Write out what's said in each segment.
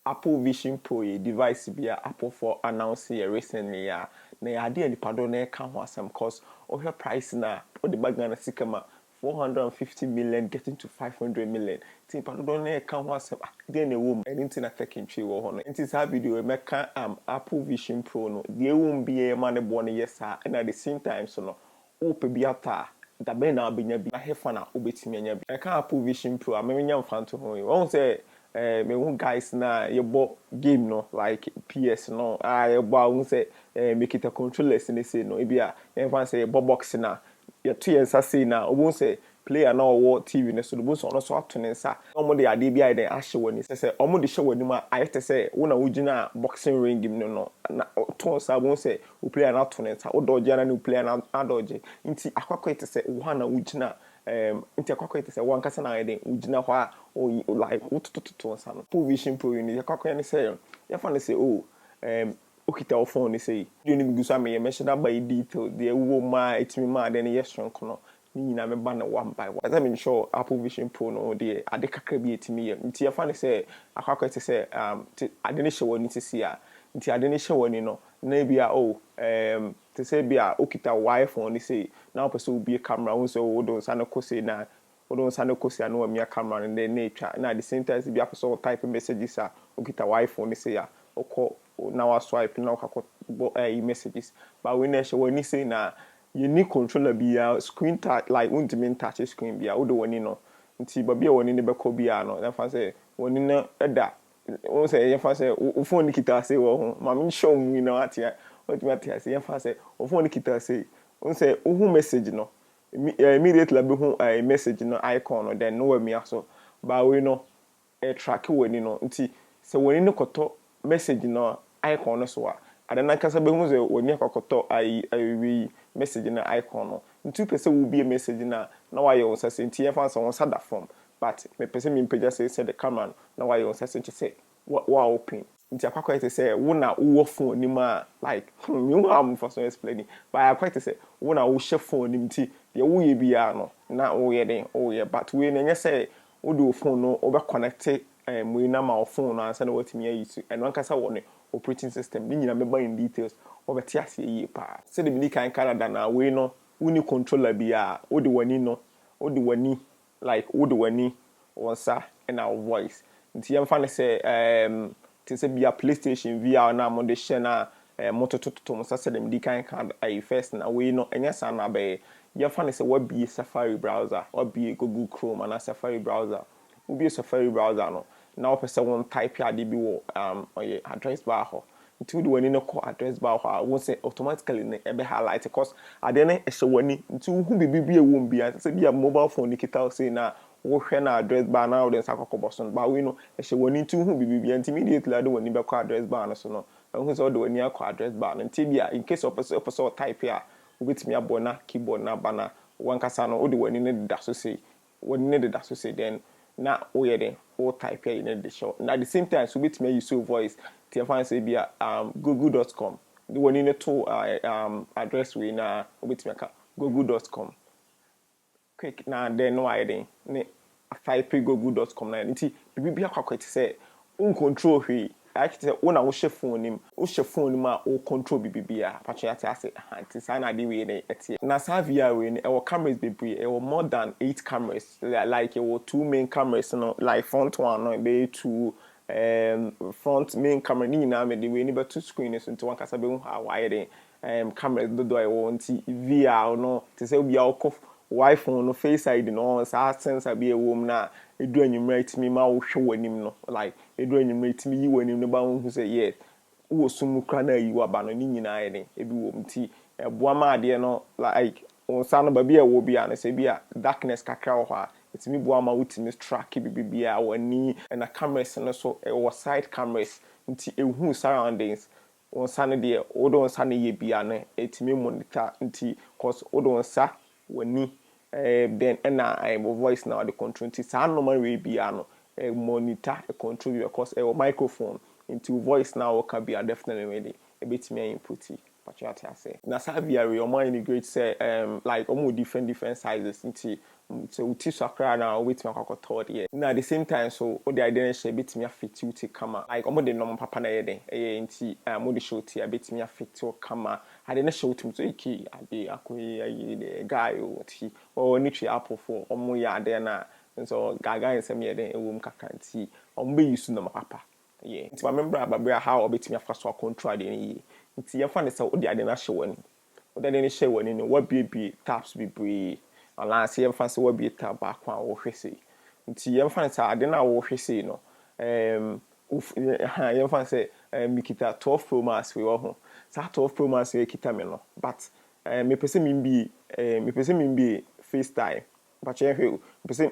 Apple Vision Pro device be Apple for announced here recently na idea ni pado na ka ho asem cause her price na o the bag na sikama 450 million getting to 500 million. Tin pado na ka ho asem dey na wom anything na taking tree wo ho no. Nti sa video me ka Apple Vision Pro no dey wom be e ma ne bo no yes and at the same time so no o pe bi ata da be na abenya bi na hefa na obetimi anya bi. E ka Apple Vision Pro amenya mfanto ho. Won say me who guys na you bought game no like PS no you bought say make it a controllers in say no ebia everyone say box na you two yensa say na obo say player na or TV na so the so no so ato ne nsa omo de ade bia dey ahye woni say omo de hye woni ma ayete say wo na wugina boxing ring game no na to sa bo say o player na ato ne nsa o dodge na ni player na dodge nti akwakọ ite say wo na wugina nti akwakọ ite say wo ankasa na ade wugina ho a like utututu sana Apple Vision Pro ni yakakọ ne say ya fa ne say okita o phone ni say you ni bigusa me mention that by detail the wo ma etimi ma de ne yesronko no ni nyina me ba na one by one as I'm sure Apple Vision Pro no de ade kakra bi etimi ye nti ya fa ne say akwakọ ite say ade ne hye woni sisi a nti ade ne hye woni no na bia to say bia okita iPhone ni say na person will be a camera won say wo don sana ko say na we don't send a question no me camera and then nature and at the same time be so type messages okita iPhone say ya oko now swipe now messages but we never when you say na you need controller be screen touch like ultimate touch screen be o do woni no nti ba bia woni ne be ko bia no na fa say woni na eda won say ya fa say o phone kita say wo ho ma me show me na atia what me atia say ya fa say o phone kita say won say o message no immediately be hu a message no icon no then no we me so ba we no track woni no nti se woni ne koto message no icon no so a adana kasa be hu se woni akokoto we message no icon no nti pese will be a message na why you say nti e fan so won sada form but me pese me page say the camera na why you say say what open nti akwakọ ite say wo na wo phone ni ma like you am for so explaining but akwakọ ite say wo na wo share phone ni nti de wo ye bia no na wo ye den wo ye but we na nya say wo do phone no wo be connect mu na ma phone no ansa na watimi ayi su eno ankasa wo ne operating system ni nyina me ba in details wo be ti ase yi pa say the mini kan Canada na we no wo ni controller bia wo de wani no wo de wani like wo de wani wonsa and our voice nti yam fa ne say to say be a PlayStation VR na mo de share na motototo mo say dem di kan first na we no enya sa na be ya fa ne say what be Safari browser or be Google Chrome and Safari browser we be Safari browser no na o pese won type ya de bi wo oye address bar ho nti we wani no call address bar ho won say automatically ne e be highlight because ade ne e hye wani nti hu bibi e won bia say be a mobile phone ni kita say na wo hwe na address bar na wo den sakokko so ba we no e hye wani nti hu bibi bia nti immediately ade wani be call address bar no so no hu say ode wani akọ address bar no nti bia in case of person type ya obetimi abo na keyboard na bana wankasa no ode wani ne da so say wani ne da so say then na wo ye den wo type ya in the show na at the same time so obetimi use your voice ti fan say bia google.com the wani ne to address we na obetimi aka google.com quick na then no I den ne type google.com na nti bibi akwakwete say un control hwe actually say una wo hye phone nim a wo control bibia patwa ate ase anti sa na de we ne etie na sa VR we ne e wo cameras bebre e wo more than 8 cameras like e wo two main cameras no like front one no be two front main camera ni na me de we ni be two screens nti wan kasa be hu how wide camera do e wo nti VR no te say bia wo iPhone no face ID no sa sensor be e wo na edu anyumra itimi ma wo hwe wanim no like edu anyumra itimi yi wanim no ba hu say yes wo sumu kra na yi wa ba no ni nyina ye ebi wo mti eboa ma ade no like on sa no ba bia wo bia no say bia darkness kakra wo ha itimi boa ma wutimi track bibia wani na cameras no so wo side cameras nti ehu surroundings on sa no de wo don sa no ye bia no itimi monitor nti cause wo don sa wani then voice now the control nti sa normal way bia no monitor control because microphone into voice now can be definitely ready a bit me input But you have to say. Now, Savia, your mind integrate say like almost different sizes into so we teach akra now wait me akoko third year. Now at the same time so all the identity share bit me fit you to come like almost the normal papa na yeden nti mo the show ti bit me fit to come I didn't show to so iki ade akoyi the guy o ni twi apple for omo ya ade na so gaga nsem yeden ewum kakanti omo be use no papa. Yeah. Nti my member ababra how obetimi afa so control de ni. Nti ye fa ne se o de ade na hye wani. O de ne hye wani no wa bie taps bibre. Ala se ye fa se wa bie tab ba kwa wo hwese. Nti ye fa ne se ade na wo hwese no ye fa se mikita 12 Pro Max we wo ho. Sa 12 Pro Max we kita me no. But me pese me bi FaceTime. But you know,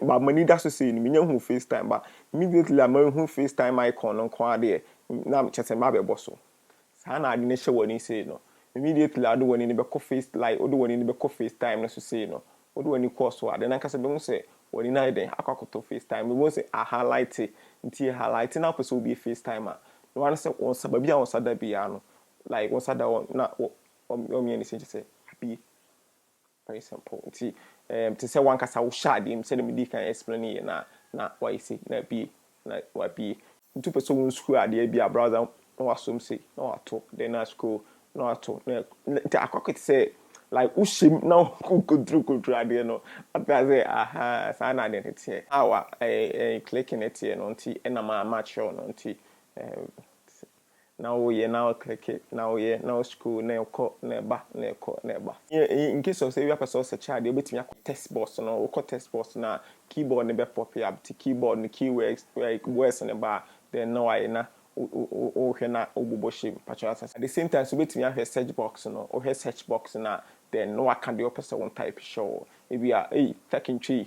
but money that's to say, me who FaceTime, but immediately I'm who FaceTime icon on quad now I'm chatting my bosso. Sana I didn't show what he say no. Immediately I do one in the back face like or do one in the back FaceTime to say no. Or do any course what then I can say don't say what in I then I got to FaceTime. We won't say I highlight it until highlighting up so be a FaceTimer. No one say on Sababia on Sadabiano. Like what's that one not what me anything to say happy. Very simple. See, to say one kasa wo shade him say me can explain here na why say na be na why be two person school ade be a brother no wasom say no ato then na school no ato na akoko say like wo shim na control ade no after say aha sa na de tie awa clicking it here no nti na ma match no nti now we now click it now we now school now call na ba in case of say we person search child you betimi akọ test box no we test box na keyboard ne be pop up the keyboard ne keywords like words ne ba then now I na o hwe na obubo shim patch at the same time so betimi ahwe search box no o hwe search box na then no I can the person one type show if you are taking tree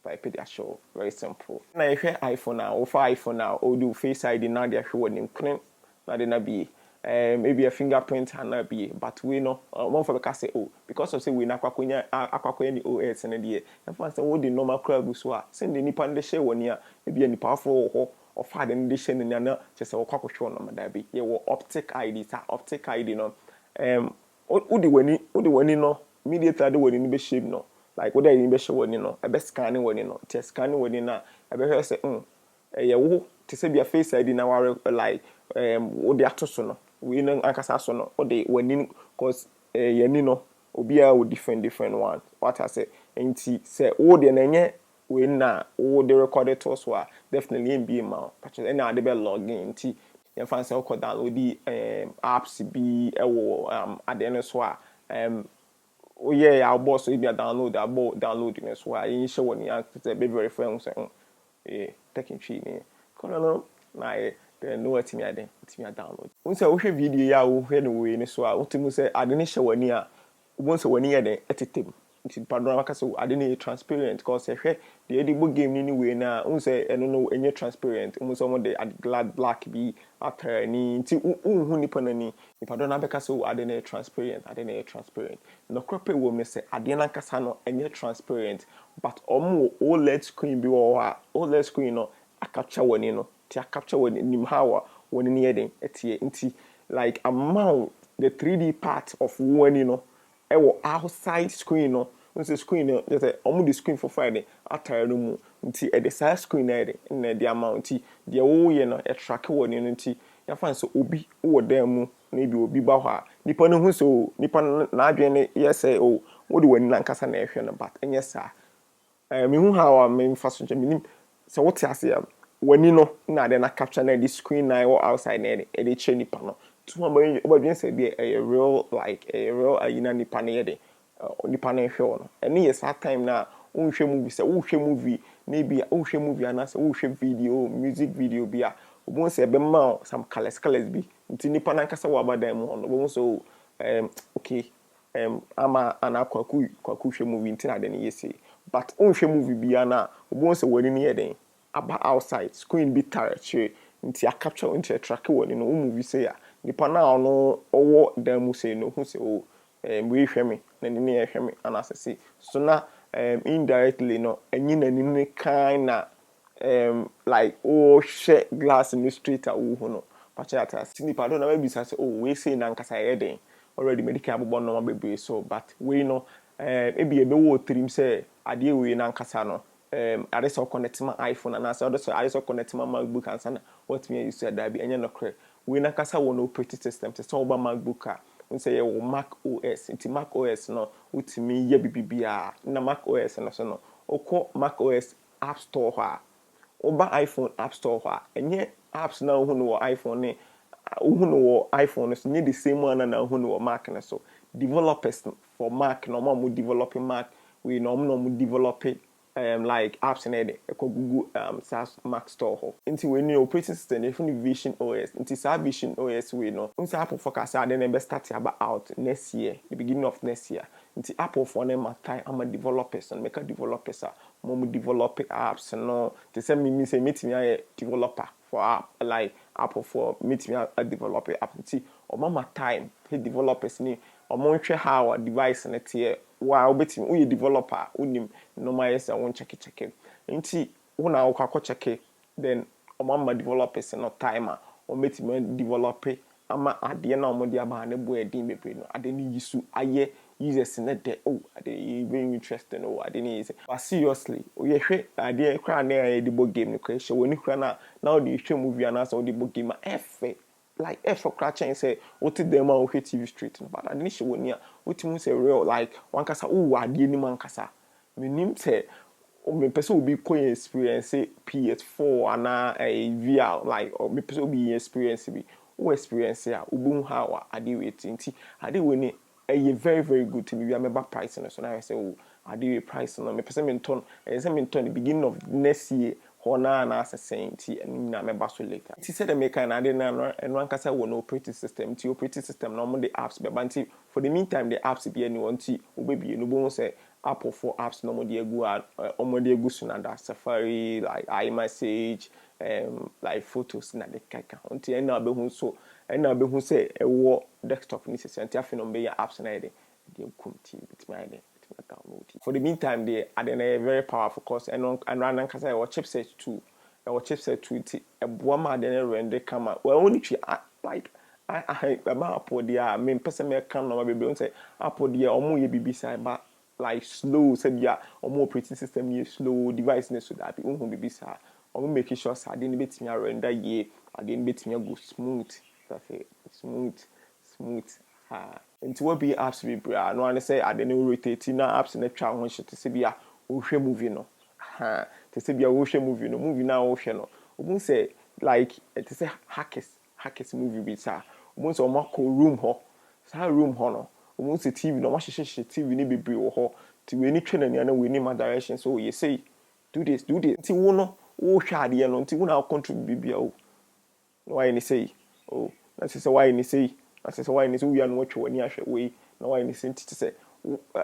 type it show very simple na you hear iPhone now or for iPhone now or do face ID now they show one clean na they na be maybe a fingerprint and na be but we know one for the say oh because of say we na kwakonya akwakonya ni OS na dey and for say what the normal crowd so a send the nipa dey share one ya maybe any powerful ho or father dey share na just say kwakohwe no ma be ye wo optic ID sa optic ID no udi wani no immediately the wani ni be shape no like what you be show wani no e be scanning wani no te scanning wani na e be hear say ye wo te say be face ID na ware like wo de atoso no we no akasa so no wo de wani cause yani no obi a wo different one what I say enti say wo de na nye we na wo de record to so a definitely be ma but na de be login enti you fan say ko download the apps bi e wo ade no so a oh yeah, our boss will be a downloading as well. You show when you say be very friend say taking tree ni. Kono na then no what me ade, it's me download. We say we share video ya we hwe no we ni so a we say ade ni show wani a we say wani ya den etetem. Nti pardon aka say ade ni transparent cause hwe the edibo game ni we na we say eno no enye transparent. We say mo the glad black bi after ni nti unhu nipa na ni pardon abeka say ade ni transparent no krope wo me say ade na kasa no enye transparent but omo OLED screen bi wo ha OLED screen no capture wani no ti capture wani nim hawa wani ni eden etie nti like amount the 3D part of wani no e wo outside screen no nse screen no just omo the screen for Friday atare no mu nti e the side screen na ede na the amount nti de wo ye no e track wani no nti ya fan so obi wo dem mu na bi obi ba hɔ nipa no hu so nipa na adwen ne yes o wo de wani na nkasa na ehwe no but enye sa me hu how me fa so minim so what ase ya wani no na de na capture na the screen na wo outside na e de che nipa no to ma dwen say be a real like a real ayina nipa na ye de nipa na ehwe no ene yes that time na unhwe movie say wo hwe movie na bi wo hwe movie anase wo hwe video music video bia obon say be ma some colors bi nti nipa na nkasa wa badan mu no obon so okay ama anakwaku hwe movie nti na de ne yesi but unhwe movie bia na obon say wani ne ye den aba outside screen bi tarache nti a capture nti track wani no movie say ya nipa na no owo dan mu say no hu say o we hwe me na ne ye hwe me anase so na indirectly no enyi na ni ne kind na like oh share glass in the street a wo no pachatas nipa do na we bisa say oh we say na nkasa yeden already medical abobon no bebre so but we no ebi ebe wo trim say ade we na nkasa no ade so connect my iPhone and so ade so connect my MacBook and sana what me use that be enye no kre we na nkasa wo no operating system say so ba MacBook a say ye wo Mac OS inti Mac OS no utimi ye bibia na Mac OS no so no okọ Mac OS App Store ha oba iPhone App Store ha enye apps na hu no wo iPhone ne hu no wo iPhone so nye the same one na hu no wo Mac na so developers for Mac no mo developing Mac we no developing like apps in there Google SaaS Mac Store ho nti we new operating system if ni Vision OS nti sa Vision OS we no nti Apple focus and then be start about out next year the beginning of next year nti Apple for them time am developers and make a developers mo develop apps no to say me say meet me a developer for app like Apple for meet me a developer app nti o mama time he developers ni o mo hwe how device na tie wa obetim uye developer unim no my yes I won't check it nti una akwa check then o mama developers no timer o metim develop ama ade na o mo dia ba na bu edin bebre no ade ni yisu aye users in the oh ade very interesting oh ade ni say but seriously we hwe ade kra na e de bo game no kra hwe woni kra na now the hwe movie na so de bo game efe like if for crashing say what did them on TV street but I didn't show near what you say real like one kasa oh ade ni man kasa menim say o me person will be coin experience PS4 and a VR like or me person will be experience be o experience ya ubun how ade waiting nti ade we ni very very good to me we remember price so now I say oh ade price no me person me turn the beginning of next year Hona na saying and na member so later. It said the maker and I didn't and one kasa no operating system. The operating system normally the apps but for the meantime the apps be anyone baby no bon say Apple for apps normally go soon and Safari like iMessage like photos na the kaka until and now be so and now be say a war desktop necessary and no be apps na dey come with my for the meantime, they are very powerful course and run because I watch chipset 2. I watch chipset 2 a woman then render come out. Well, only like I Apple dear, main person may come no baby say Apple dear or more BBC but like slow said yeah or more operating system ye slow device so that be BBC or making sure I didn't bet me a render ye I didn't bet me a go smooth. That's it. Smooth. Nti what be apps be bra no one say I don't rotate na apps na twa ho hye to say bia wo hwe movie no to say bia wo hwe movie na wo hwe no obun say like to say hackers movie be sa obun say o mako room ho sa room ho no obun say TV no ma hye TV ni bebre wo ho ti we ni twena ni na we ni ma direction so you say do this nti wo no wo hwe ade no nti wo na contribute bia o why ni say oh na say why ni say I say why is we are watch when you way no why is it to say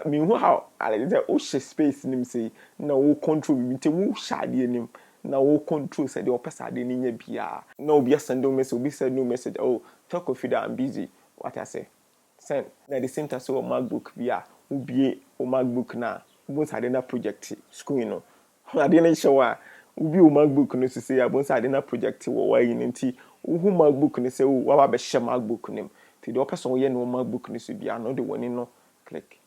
me who how I say o space nim say na wo control me te wo shade nim na wo control say the opesa de nya bia na obi send no message obi send no message oh talk of it I'm busy what I say send na the same time so MacBook bia ubie o MacBook na both had na project school no I didn't show ubi o MacBook no so say both had na project wo why nti who MacBook ni say wo wa be share MacBook nim the person we no MacBook ni so bia no the one no click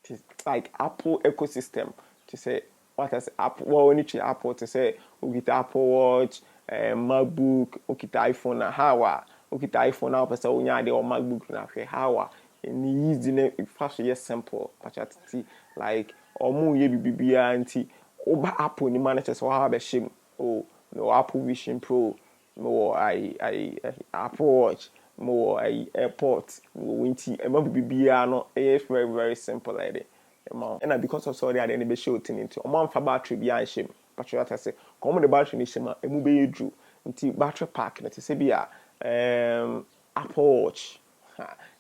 it's like Apple ecosystem to say what as Apple well when you Apple to say we get Apple Watch MacBook we get iPhone na how we get iPhone now person we nya the MacBook na hwe how and easy na fast yes simple but like omo ye bibia anti oba Apple ni manager so how be shim oh no Apple Vision Pro no I Apple Watch more airport winti ema bibia no is very very simple like that and because of so they are then be show tin into o man fa battery bia nhim patriot say come the battery ni shima emu be yedru nti battery pack na te say bia Apple Watch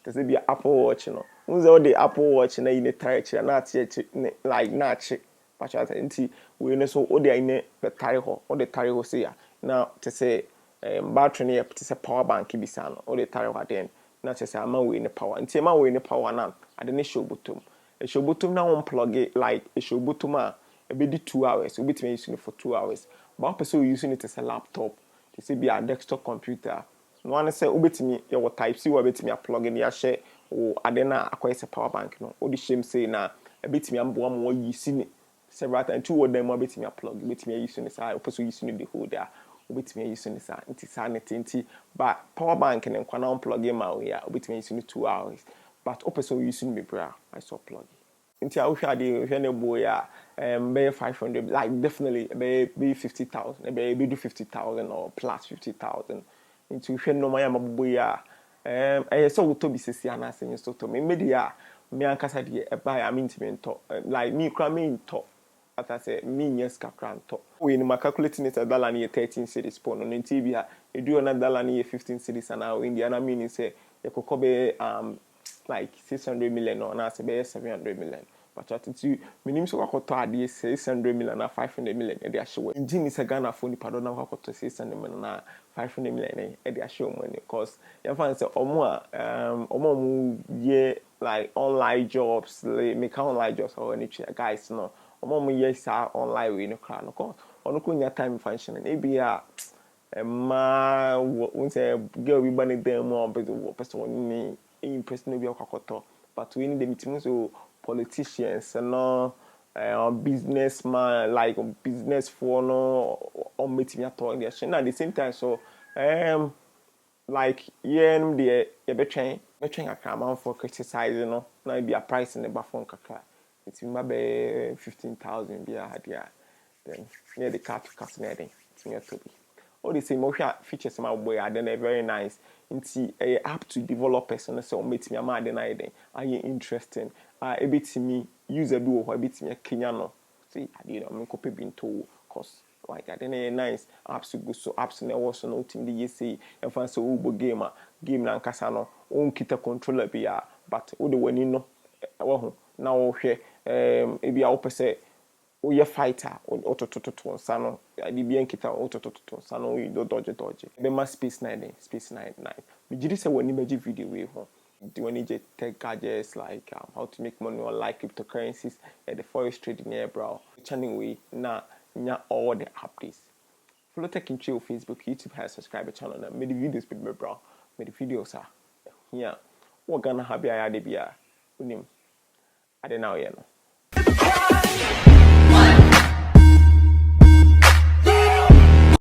te say bia Apple Watch no unze o the Apple Watch na ine tire na tie like na chi patriot nti we no so o the ine be tire ho o the tire ho say ya na te say battery ne yep say power bank bisa no o de tare wa den na say ama we ne power nti ama we ne power na ade ne show bottom na one plug it like a show bottom e be di 2 hours we betime use it for 2 hours but person using it as a laptop to say be a desktop computer no one say ubetimi your type C we betimi plug in ya share o ade na akwese power bank no odi shame say na ebetimi amboa mo use ni several times two of them betimi plug betimi use ni say opeso use ni the whole there obetimi use ni say nti sa nti but power bank ne kwa na unplug in ma we ya obetimi use ni 2 hours but opeso use ni bra I saw plug nti a wohwa de hwe ne boy a be 500 like definitely be 50,000 be do 50,000 or plus 50,000 nti hwe no ma ya maboy a so wo to bi sesi ana se nso to me media me ankasa de e buy am ntimi nto like me kra me nto ata say me nyes kakra nto we ni ma calculating it dollar na 13 cedis po no nti bi a edu na dollar na 15 cedis ana we India na meaning say e kokobe like 600 million or na say be 700 million but what to minim so kwakoto ade 600 million na 500 million e dey ahwe engine se Ghana phone pado na kwakoto 600 million na 500 million e dey ahwe money because you find say omo ye like online jobs like make online jobs or any guys no omo ye sa online we no kra no ko ono ko nya time function e bia ma won say girl we ban dem mo person ni impress no bia kwakoto but we need the meeting so politicians and businessman like business for no on meeting at all at the same time so like the between a crime for criticizing no now be a price in the buffon kakra it's maybe 15,000 be a then near the car to casting it's near to be all the same features my boy are then very nice nti app to developers and so meet me am ade na ide are interesting a bit me user do ho bit me Kenya no see ade no me copy binto cause like ade na nice apps go so apps na wo so no team dey say e fan so ubo game na nkasa no on kita controller bia but wo de wani no wo ho na wo hwe e bia wo pese o ye fighter ototototo sano adi bien kita ototototo sano do dodge be ma space 99 me jiri se woni maji video we ho the one je tech gadgets like how to make money on like cryptocurrencies and the forex trading here bro channel we na nya all the updates follow tech in chill Facebook YouTube has subscribe the channel na me the videos be bro me the videos are here what gonna have ya de bia unim ade now yeah no